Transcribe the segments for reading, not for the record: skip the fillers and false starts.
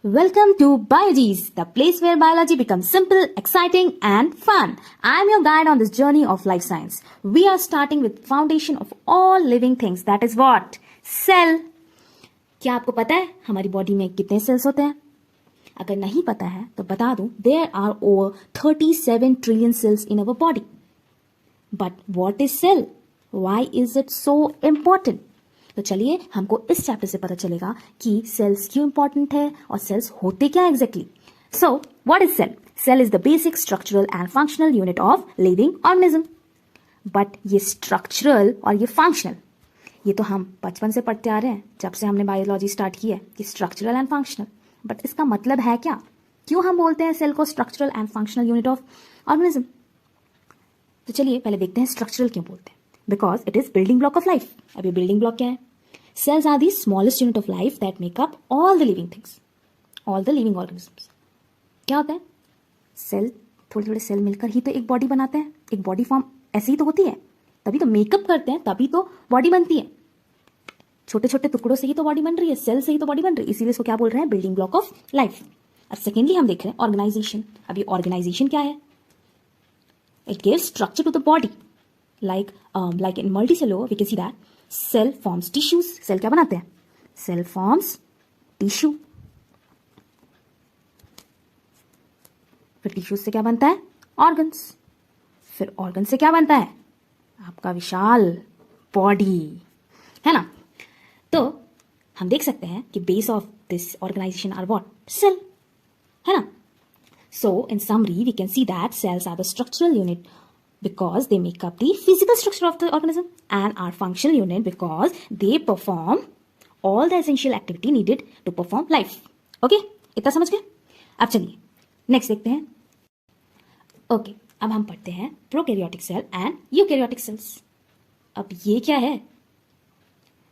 Welcome to Biogees, the place where biology becomes simple, exciting and fun. I am your guide on this journey of life science. We are starting with foundation of all living things, that is what? Cell. क्या आपको पता है हमारी body में कितने sales होते हैं? अगर नहीं पता है तो बता दूं, there are over 37 trillion cells in our body. But what is cell? Why is it so important? तो चलिए हमको इस चैप्टर से पता चलेगा कि सेल्स क्यों इंपॉर्टेंट है और सेल्स होते क्या exactly. So what is cell? Cell is the basic structural and functional unit of living organism. But ये स्ट्रक्चरल और ये फंक्शनल, ये तो हम बचपन से पढ़ते आ रहे हैं, जब से हमने बायोलॉजी स्टार्ट की है कि स्ट्रक्चरल एंड फंक्शनल. बट इसका मतलब है क्या? क्यों हम बोलते हैं सेल को structural and functional unit of organism? तो चलिए पहले देखते हैं स्ट्रक्चरल क्यों बोलते हैं. Because it is building block of life. अब ये बिल्डिंग ब्लॉक क्या है? Cells are the smallest unit of life that make up all the living things, all the living organisms. क्या होता है? सेल, थोड़े थोड़े सेल मिलकर ही तो एक बॉडी बनाते हैं. एक बॉडी फॉर्म ऐसी ही तो होती है, तभी तो मेकअप करते हैं, तभी तो बॉडी बनती है. छोटे छोटे टुकड़ों से ही तो बॉडी बन रही है, सेल से ही तो बॉडी बन रही है. इसीलिए इसको क्या बोल रहे हैं? Building block of life. और सेकेंडली हम देख रहे हैं ऑर्गेनाइजेशन. अब ये ऑर्गेनाइजेशन क्या है? It gives structure to the body. like in multicellular we can see that cell forms tissues. Cell क्या बनाते हैं? Cell forms tissue. फिर टिश्यूज से क्या बनता है? ऑर्गन्स. फिर ऑर्गन से क्या बनता है? आपका विशाल बॉडी, है ना. तो हम देख सकते हैं कि base of this organization are what? Cell, है ना. So in summary we can see that cells are the structural unit because they make up the physical structure of the organism, and are functional unit because they perform all the essential activity needed to perform life. Okay, इतना समझ गए? अब चलिए next देखते हैं. Okay, अब हम पढ़ते हैं prokaryotic cell and eukaryotic cells. अब ये क्या है?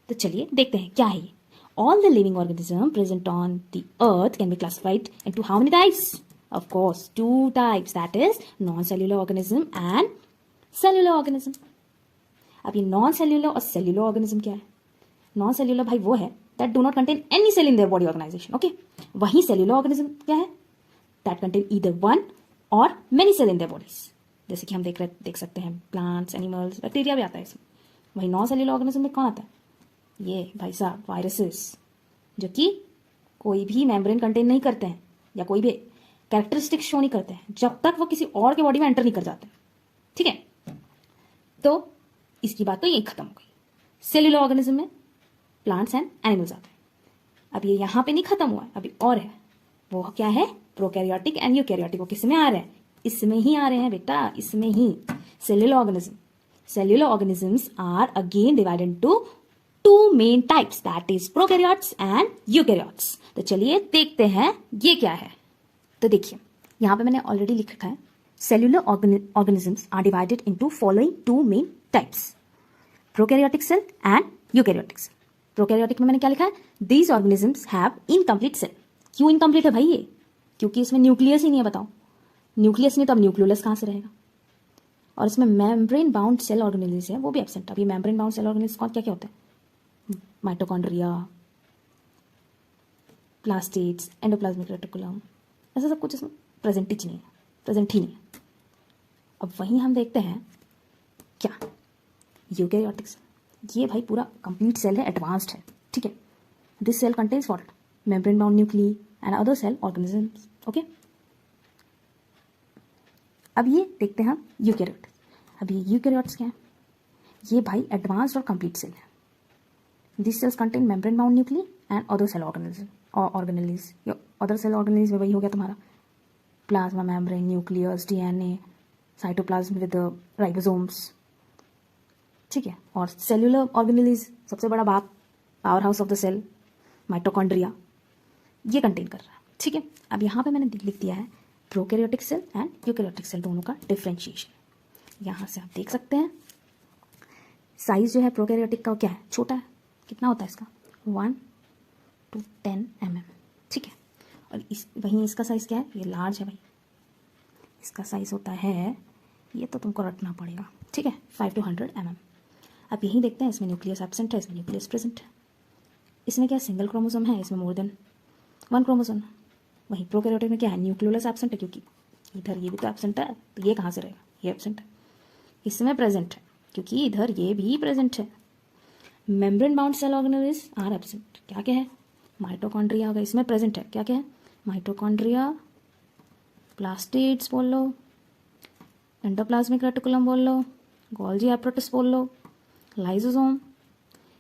तो चलिए देखते हैं क्या है ये. All the living organism present on the earth can be classified into how many types? Of course, two types, that is non-cellular organism and cellular organism. अब ये non-cellular और cellular organism क्या है? Non-cellular भाई वो है that do not contain any cell in their body organization. Okay? वहीं cellular organism क्या है? That contain either one or many cell in their bodies. जैसे कि हम देख सकते हैं plants, animals, बैक्टीरिया भी आता है इसमें. वहीं non-cellular organism में कौन आता है? ये भाई साहब वायरसेस, जो कि कोई भी मेम्ब्रेन कंटेन नहीं करते हैं या कोई भी कैरेक्टरिस्टिक्स शो नहीं करते हैं जब तक वो किसी और के बॉडी में एंटर नहीं कर जाते. ठीक है, तो इसकी बात तो यही खत्म हो गई. सेल्यूलर ऑर्गेनिज्म में प्लांट्स एंड एनिमल्स आते हैं. अब ये यहां पे नहीं खत्म हुआ है, अभी और है. वो क्या है? Prokaryotic and eukaryotic. वो किसमें आ रहे हैं? इसमें ही आ रहे हैं बेटा, इसमें ही. Cellular organism. Cellular organisms are again divided into two main types, that is prokaryotes and eukaryotes. तो चलिए देखते हैं ये क्या है. तो देखिए यहां पे मैंने ऑलरेडी लिख रखा है, cellular organisms are divided into following two main types, prokaryotic cell and eukaryotic cell. Prokaryotic में मैंने क्या लिखा है? These organisms have incomplete cell. क्यों इनकम्प्लीट है भाई ये? क्योंकि इसमें न्यूक्लियस ही नहीं है. बताओ, न्यूक्लियस नहीं तो अब न्यूक्लियोलस कहां से रहेगा? और इसमें मेम्ब्रेन बाउंड सेल ऑर्गेनेल्स है, वो भी एब्सेंट. अब ये मेम्ब्रेन बाउंड सेल ऑर्गेनेल्स क्या क्या होते हैं? माइटोकॉन्ड्रिया, प्लास्टिड्स, एंडोप्लाज्मिक रेटिकुलम, ऐसा सब कुछ इसमें प्रेजेंट ही नहीं है. अब वहीं हम देखते हैं क्या? Eukaryotic cell. ये भाई पूरा कंप्लीट सेल है, एडवांस्ड है. ठीक है, this cell contains what? Membrane bound nuclei and other cell organisms. Okay, अब ये देखते हैं हम यूकैरियोट. अब ये यूकैरियोट्स क्या है? ये भाई एडवांस्ड और कंप्लीट सेल है. This cells contain membrane bound nuclei and other cell organism और ऑर्गेनेल्स. अदर सेल ऑर्गेनेल्स में वही हो गया तुम्हारा plasma membrane, nucleus, DNA, cytoplasm with ribosomes. ठीक है, और सेल्यूलर ऑर्गेनेल्स सबसे बड़ा बाप, power house of the cell, mitochondria, ये कंटेन कर रहा है. ठीक है, अब यहाँ पे मैंने लिख दिया है prokaryotic cell and eukaryotic cell दोनों का डिफ्रेंशिएशन. यहाँ से आप देख सकते हैं साइज जो है प्रोकैरियोटिक का क्या है? छोटा है. कितना होता है इसका? 1 to 10 mm. ठीक है, और वहीं इसका साइज क्या है? ये लार्ज है भाई. इसका साइज होता है, ये तो तुमको रटना पड़ेगा. ठीक है, 5 to 100 mm. अब यहीं देखते हैं, इसमें न्यूक्लियस एब्सेंट है, इसमें न्यूक्लियस प्रेजेंट है. इसमें क्या सिंगल क्रोमोसोम है? इसमें मोर देन 1 क्रोमोसोम. वहीं प्रोकैरियोटिक में क्या है, न्यूक्लियोलस एब्सेंट है, क्योंकि इधर ये भी तो एब्सेंट है, तो ये कहाँ से रहेगा, ये एब्सेंट है। इसमें प्रेजेंट है क्योंकि इधर ये भी प्रेजेंट है। Membrane bound cell organelles are absent, क्या क्या है, माइटोकॉन्ड्रिया होगा, इसमें प्रेजेंट है, क्या क्या है, माइटोकॉन्ड्रिया, प्लास्टिड्स बोल लो, एंडोप्लाज्मिक रेटिकुलम बोल लो, गोल्जी एप्रोटिस बोल लो, लाइसोसोम,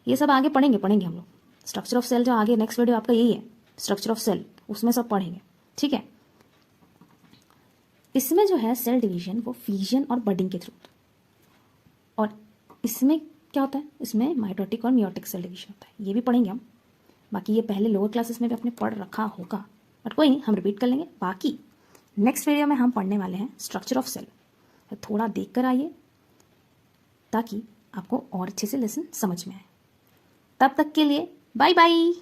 ये सब आगे पढ़ेंगे हम लोग। स्ट्रक्चर ऑफ सेल जो आगे नेक्स्ट वीडियो आपका यही है, स्ट्रक्चर ऑफ सेल, उसमें सब पढ़ेंगे, ठीक है। इसमें जो है सेल डिवीजन वो फिजन और बडिंग के थ्रू, और इसमें क्या होता है, इसमें माइटोटिक और मियोटिक सेल डिवीजन होता है, ये भी पढ़ेंगे हम। बाकी ये पहले लोअर क्लासेस में भी आपने पढ़ रखा होगा, बट कोई नहीं, हम रिपीट कर लेंगे। बाकी नेक्स्ट वीडियो में हम पढ़ने वाले हैं स्ट्रक्चर ऑफ सेल, तो थोड़ा देख कर आइए ताकि आपको और अच्छे से लेसन समझ में आए। तब तक के लिए बाय बाय।